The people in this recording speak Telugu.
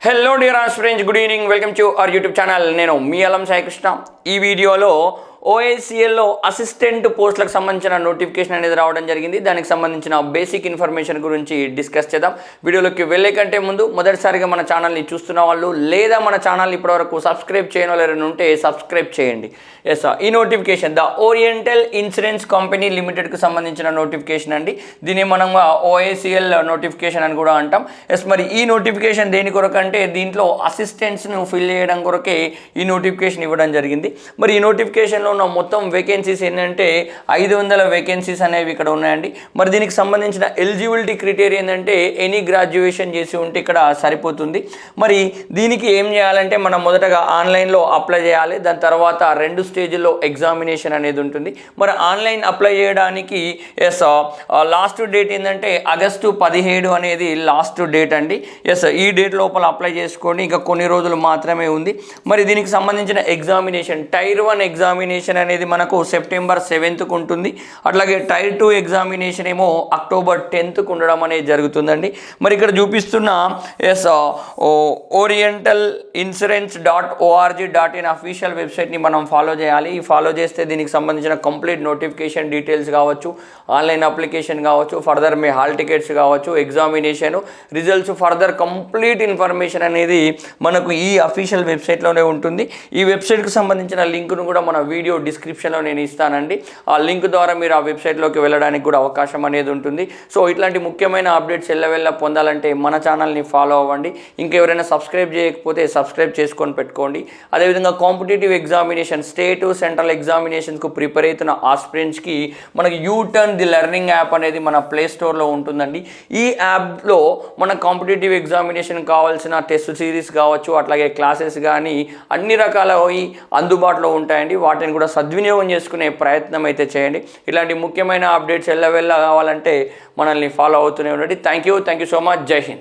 Hello dear friends, good evening. Welcome to our YouTube channel. నేను మీ అలం సాయి కృష్ణ. ఈ వీడియోలో OACLలో అసిస్టెంట్ పోస్టులకు సంబంధించిన నోటిఫికేషన్ అనేది రావడం జరిగింది. దానికి సంబంధించిన బేసిక్ ఇన్ఫర్మేషన్ గురించి డిస్కస్ చేద్దాం. వీడియోలోకి వెళ్ళే కంటే ముందు మొదటిసారిగా మన ఛానల్ని చూస్తున్న వాళ్ళు లేదా మన ఛానల్ని ఇప్పటివరకు సబ్స్క్రైబ్ చేయని వాళ్ళు ఉంటే సబ్స్క్రైబ్ చేయండి. ఎస్, ఈ notification the oriental insurance company లిమిటెడ్కి సంబంధించిన నోటిఫికేషన్ అండి. దీన్ని మనం OACL నోటిఫికేషన్ అని కూడా అంటాం. ఎస్, మరి ఈ నోటిఫికేషన్ దేని కొరకు అంటే దీంట్లో అసిస్టెంట్స్ను ఫిల్ చేయడం కొరకే ఈ నోటిఫికేషన్ ఇవ్వడం జరిగింది. మరి ఈ నోటిఫికేషన్లో ఉన్న మొత్తం వేకెన్సీస్ ఏంటంటే 500 వేకెన్సీస్ అనేవి ఇక్కడ ఉన్నాయండి. మరి దీనికి సంబంధించిన ఎలిజిబిలిటీ క్రైటీరియా ఏంటంటే ఎనీ గ్రాడ్యుయేషన్ చేసి ఉంటే ఇక్కడ సరిపోతుంది. మరి దీనికి ఏం చేయాలంటే మనం మొదటగా ఆన్లైన్లో అప్లై చేయాలి. దాని తర్వాత 2 స్టేజ్లో ఎగ్జామినేషన్ అనేది ఉంటుంది. మరి ఆన్లైన్ అప్లై చేయడానికి లాస్ట్ డేట్ ఏంటంటే ఆగస్టు 17 అనేది లాస్ట్ డేట్ అండి. ఈ డేట్ లోపల అప్లై చేసుకోండి. ఇంకా కొన్ని రోజులు మాత్రమే ఉంది. మరి దీనికి సంబంధించిన ఎగ్జామినేషన్ టైర్ 1 ఎగ్జామినేషన్ అనేది మనకు సెప్టెంబర్ 7కు ఉంటుంది. అట్లాగే టైర్ 2 ఎగ్జామినేషన్ ఏమో అక్టోబర్ 10కు ఉండడం అనేది జరుగుతుందండి. మరి ఇక్కడ చూపిస్తున్న ఓరియంటల్ ఇన్సూరెన్స్ .org.in అఫీషియల్ వెబ్సైట్ని మనం ఫాలో చేయాలి. ఈ ఫాలో చేస్తే దీనికి సంబంధించిన కంప్లీట్ నోటిఫికేషన్ డీటెయిల్స్ కావచ్చు, ఆన్లైన్ అప్లికేషన్ కావచ్చు, ఫర్దర్ మీ హాల్ టికెట్స్ కావచ్చు, examination results, further complete information అనేది మనకు ఈ అఫీషియల్ వెబ్సైట్లోనే ఉంటుంది. ఈ వెబ్సైట్కి సంబంధించిన లింక్ను కూడా మన వీడియో డిస్క్రిప్షన్లో నేను ఇస్తానండి. ఆ లింక్ ద్వారా మీరు ఆ వెబ్సైట్లోకి వెళ్ళడానికి కూడా అవకాశం అనేది ఉంటుంది. సో ఇట్లాంటి ముఖ్యమైన అప్డేట్స్ ఎల్లవెల్ల పొందాలంటే మన ఛానల్ని ఫాలో అవ్వండి. ఇంకెవరైనా సబ్స్క్రైబ్ చేయకపోతే సబ్స్క్రైబ్ చేసుకొని పెట్టుకోండి. అదేవిధంగా కాంపిటేటివ్ ఎగ్జామినేషన్ స్టేట్ సెంట్రల్ ఎగ్జామినేషన్స్కు ప్రిపేర్ అవుతున్న ఆస్పిరెంట్స్కి మనకి యూటర్న్ ది లెర్నింగ్ యాప్ అనేది మన ప్లే స్టోర్లో ఉంటుందండి. ఈ యాప్లో మన కాంపిటేటివ్ ఎగ్జామినేషన్ కావాల్సిన టెస్ట్ సిరీస్ కావచ్చు, అట్లాగే క్లాసెస్ కానీ అన్ని రకాల అందుబాటులో ఉంటాయండి. వాటిని కూడా సద్వినియోగం చేసుకునే ప్రయత్నం అయితే చేయండి. ఇలాంటి ముఖ్యమైన అప్డేట్స్ ఎల్లవెల్ల కావాలంటే మనల్ని ఫాలో అవుతూనే ఉండండి. Thank you so much. జై హింద్.